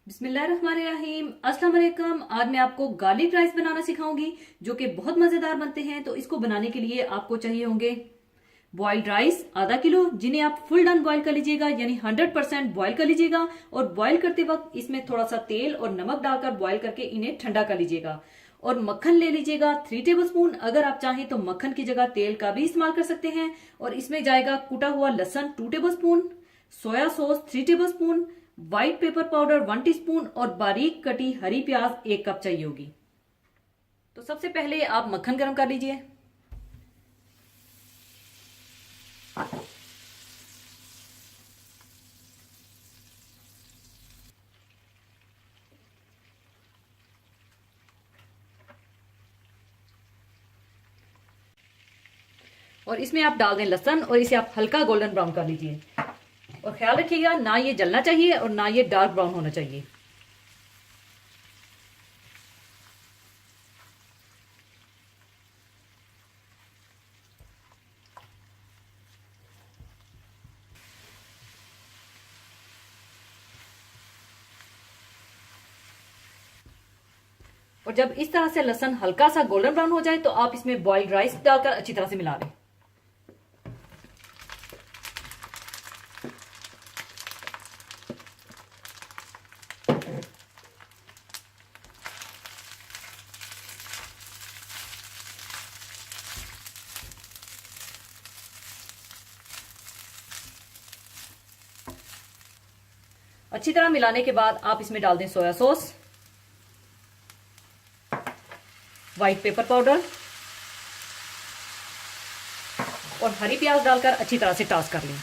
बिस्मिल्लाहिर्रहमानिर्रहीम। अस्सलाम वालेकुम। आज मैं आपको गार्लिक राइस बनाना सिखाऊंगी जो कि बहुत मजेदार बनते हैं। तो इसको बनाने के लिए आपको चाहिए होंगे बॉइल्ड राइस आधा किलो, जिन्हें आप फुल डन बॉईल कर लीजिएगा, यानी 100% बॉईल कर लीजिएगा। और बॉईल करते वक्त इसमें थोड़ा सा तेल और नमक डालकर बॉईल करके इन्हें ठंडा कर लीजिएगा। और मक्खन ले लीजिएगा 3 टेबलस्पून। अगर आप चाहें तो मक्खन की जगह तेल का भी इस्तेमाल कर सकते हैं। और इसमें जाएगा कुटा हुआ लहसुन 2 tablespoon, soya sauce 3 tablespoon, white pepper powder 1 teaspoon और बारीक कटी हरी प्याज 1 कप चाहिए होगी। तो सबसे पहले आप मक्खन गरम कर लीजिए। और इसमें आप डाल दें लहसुन और इसे आप हल्का गोल्डन ब्राउन कर लीजिए। और ख्याल रखिएगा ना ये जलना चाहिए और ना ये डार्क ब्राउन होना चाहिए। और जब इस तरह से लहसुन हल्का सा गोल्डन ब्राउन हो जाए तो आप इसमें बॉइल्ड राइस डालकर अच्छी तरह से मिला दें। अच्छी तरह मिलाने के बाद आप इसमें डाल दें soya sauce, white pepper powder और हरी प्याज डालकर अच्छी तरह से टॉस कर लें।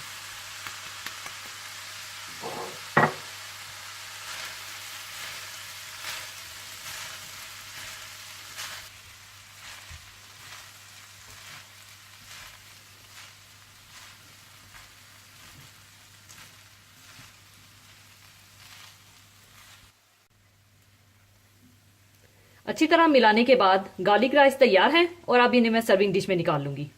अच्छी तरह मिलाने के बाद गार्लिक राइस तैयार है और अब इन्हें मैं सर्विंग डिश में निकाल लूंगी।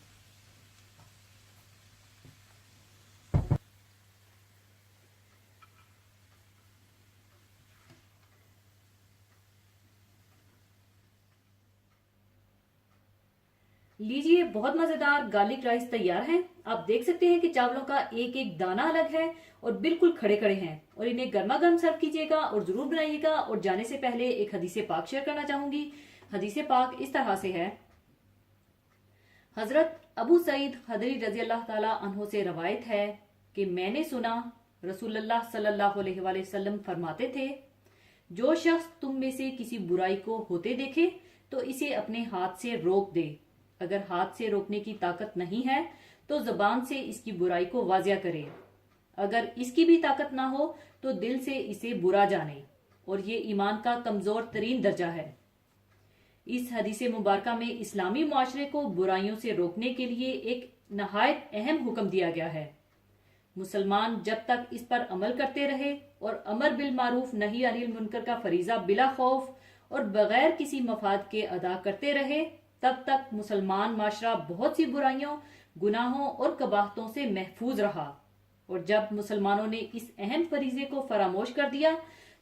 लीजिए, बहुत मजेदार गार्लिक राइस तैयार है। आप देख सकते हैं कि चावलों का एक एक दाना अलग है और बिल्कुल खड़े खड़े हैं। और इन्हें गर्मा गर्म सर्व कीजिएगा और जरूर बनाइएगा। और जाने से पहले एक हदीसे पाक शेयर करना चाहूंगी। हदीसे पाक इस तरह से है। हजरत अबू सईद खदरी रजी अल्लाह ताला अन्हो से रवायत है कि मैंने सुना रसूलुल्लाह सल्लल्लाहु अलैहि वसल्लम फरमाते थे, जो शख्स तुम में से किसी बुराई को होते देखे तो इसे अपने हाथ से रोक दे। अगर हाथ से रोकने की ताकत नहीं है तो जबान से इसकी बुराई को वाजिया करे। अगर इसकी भी ताकत ना हो तो दिल से इसे बुरा जाने। और ये ईमान का कमजोर तरीन दर्जा है। इस हदीस मुबारका में इस्लामी मुआशरे को बुराइयों से रोकने के लिए एक नहायत अहम हुक्म दिया गया है। मुसलमान जब तक इस पर अमल करते रहे और अमर बिल मारूफ नही अनिल मुनकर का फरीजा बिला खौफ और बगैर किसी मफाद के अदा करते रहे, तब तक मुसलमान माशरा बहुत सी बुराइयों, गुनाहों और कबाहतों से महफूज रहा। और जब मुसलमानों ने इस अहम फरीजे को फरामोश कर दिया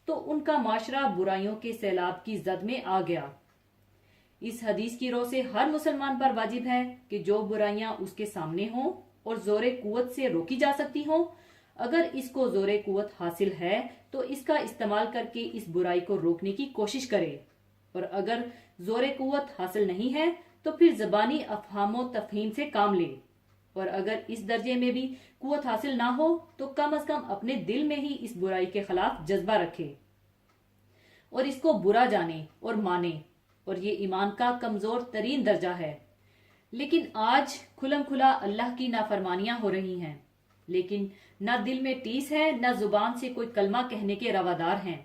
तो उनका माशरा बुराइयों के सैलाब की जद में आ गया। इस हदीस की रो से हर मुसलमान पर वाजिब है कि जो बुराइयां उसके सामने हों और जोरे कुवत से रोकी जा सकती हों, अगर इसको जोरे कुवत हासिल है तो इसका इस्तेमाल करके इस बुराई को रोकने की कोशिश करे। और अगर जोरे कुवत हासिल नहीं है तो फिर जबानी अफहामो तफहीम से काम ले। और अगर इस दर्जे में भी कुवत हासिल ना हो तो कम अज कम अपने दिल में ही इस बुराई के खिलाफ जज्बा रखे और इसको बुरा जाने और माने। और ये ईमान का कमजोर तरीन दर्जा है। लेकिन आज खुलम खुला अल्लाह की नाफरमानियां हो रही हैं, लेकिन न दिल में टीस है न जुबान से कोई कलमा कहने के रवादार हैं।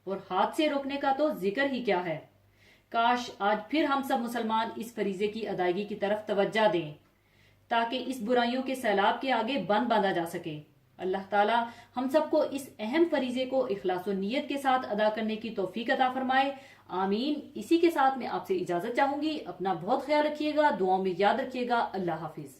और हाथ से रोकने का तो जिक्र ही क्या है। काश आज फिर हम सब मुसलमान इस फरीजे की अदायगी की तरफ तवज्जा दें ताकि इस बुराइयों के सैलाब के आगे बंद बांधा जा सके। अल्लाह ताला हम सबको इस अहम फरीजे को इखलास नीयत के साथ अदा करने की तौफीक अता फरमाए। आमीन। इसी के साथ मैं आपसे इजाजत चाहूंगी। अपना बहुत ख्याल रखिएगा, दुआओं में याद रखिएगा। अल्लाह हाफिज।